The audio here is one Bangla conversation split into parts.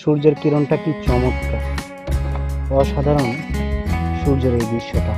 সূর্যের কিরণটা কি চমৎকার, অসাধারণ সূর্যের এই দৃশ্যটা।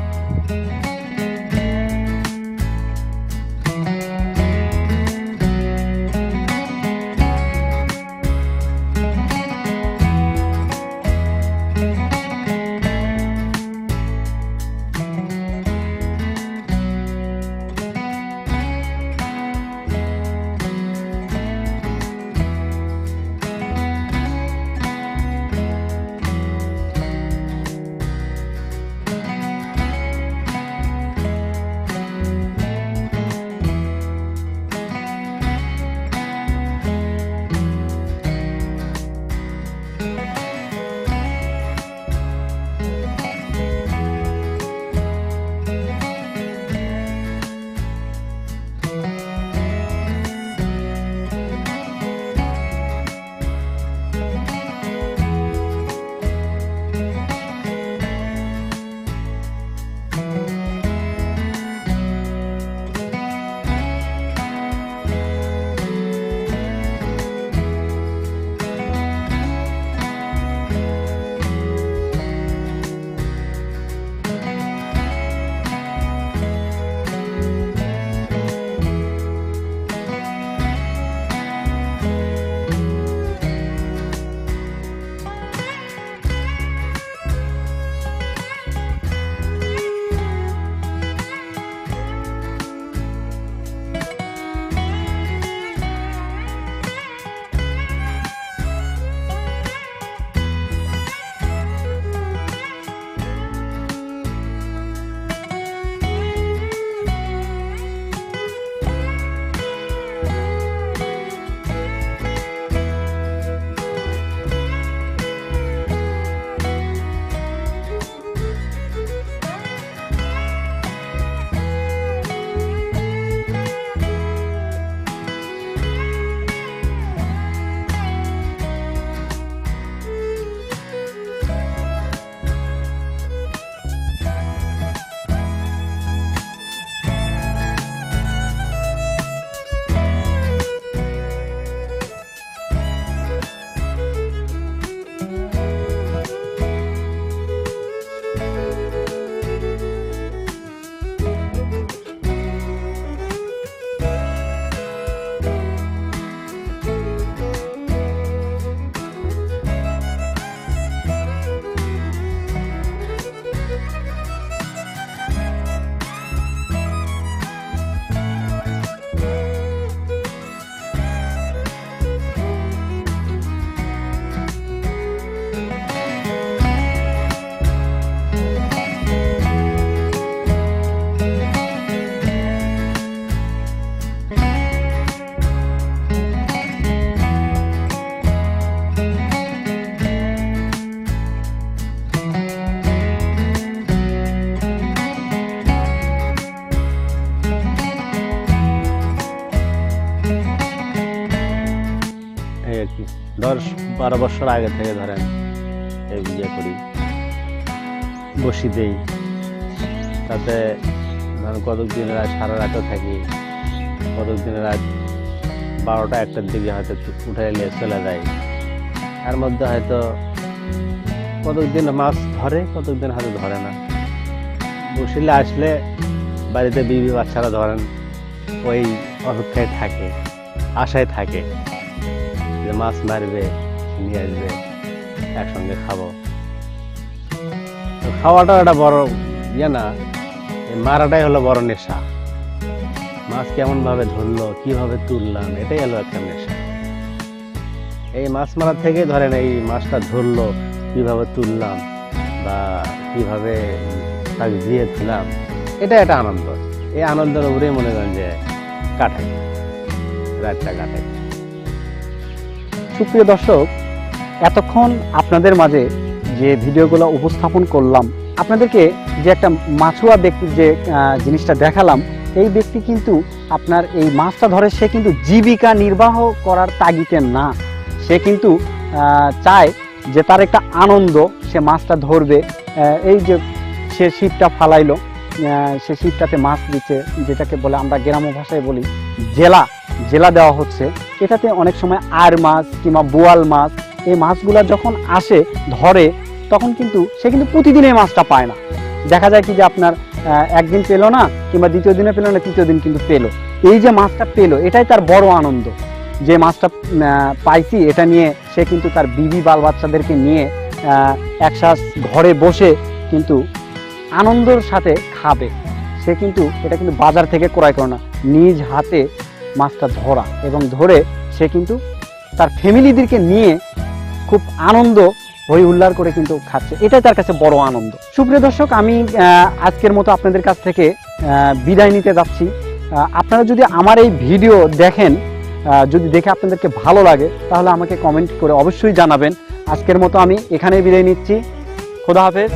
আর কি 10-12 বছর আগে থেকে ধরেন এই ইয়ে করি, বসি দেই, তাতে ধরেন কতক দিন রাত সারা রাতও থাকি, কতক দিন রাত 12টা-1টার দিকে হয়তো উঠে এলে চলে যায়। এর মধ্যে হয়তো কতক দিন মাছ ধরে, কতক দিন হয়তো ধরে না। বসিলে আসলে বাড়িতে বিবি বাচ্চারা ধরেন ওই অপেক্ষায় থাকে, আশায় থাকে যে মাছ মারবে, নিয়ে আসবে, একসঙ্গে খাবো। তো খাওয়াটা একটা বড় ইয়ে না, মারাটাই হলো বড় নেশা। মাছ কেমন ভাবে ধরলো, কিভাবে তুললাম, এটাই হলো একটা নেশা। এই মাছ মারার থেকে ধরেন এই মাছটা ধরলো, কিভাবে তুললাম বা কিভাবে তাকে দিয়ে তুললাম, এটা একটা আনন্দ। এই আনন্দের উপরেই মনে করেন যে কাটাই, রাতটা কাটাই। সুপ্রিয় দর্শক, এতক্ষণ আপনাদের মাঝে যে ভিডিওগুলো উপস্থাপন করলাম, আপনাদেরকে যে একটা মাছুয়া ব্যক্তির যে জিনিসটা দেখালাম, এই ব্যক্তি কিন্তু আপনার এই মাছটা ধরে সে কিন্তু জীবিকা নির্বাহ করার তাগিদে না, সে কিন্তু চায় যে তার একটা আনন্দ, সে মাছটা ধরবে। এই যে সে ছিপটা ফালাইলো, সে ছিপটাতে মাছ দিচ্ছে, যেটাকে বলে আমরা গ্রাম্য ভাষায় বলি জেলা দেওয়া হচ্ছে। এটাতে অনেক সময় আর মাছ কিংবা বোয়াল মাছ এই মাছগুলা যখন আসে ধরে তখন কিন্তু সে কিন্তু প্রতিদিন এই মাছটা পায় না। দেখা যায় কি যে আপনার একদিন পেলো না, কিংবা দ্বিতীয় দিনে পেলো না, তৃতীয় দিন কিন্তু পেলো। এই যে মাছটা পেলো এটাই তার বড় আনন্দ, যে মাছটা পাইছি এটা নিয়ে সে কিন্তু তার বিবি বাল বাচ্চাদেরকে নিয়ে একসাথ ঘরে বসে কিন্তু আনন্দের সাথে খাবে। সে কিন্তু এটা কিন্তু বাজার থেকে ক্রয় করে না, নিজ হাতে মাছটা ধরা এবং ধরে সে কিন্তু তার ফ্যামিলিদেরকে নিয়ে খুব আনন্দ হই হুল্লার করে কিন্তু খাচ্ছে। এটাই তার কাছে বড় আনন্দ। সুপ্রিয় দর্শক, আমি আজকের মতো আপনাদের কাছ থেকে বিদায় নিতে যাচ্ছি। আপনারা যদি আমার এই ভিডিও দেখেন, যদি দেখে আপনাদেরকে ভালো লাগে তাহলে আমাকে কমেন্ট করে অবশ্যই জানাবেন। আজকের মতো আমি এখানেই বিদায় নিচ্ছি। খোদা হাফেজ।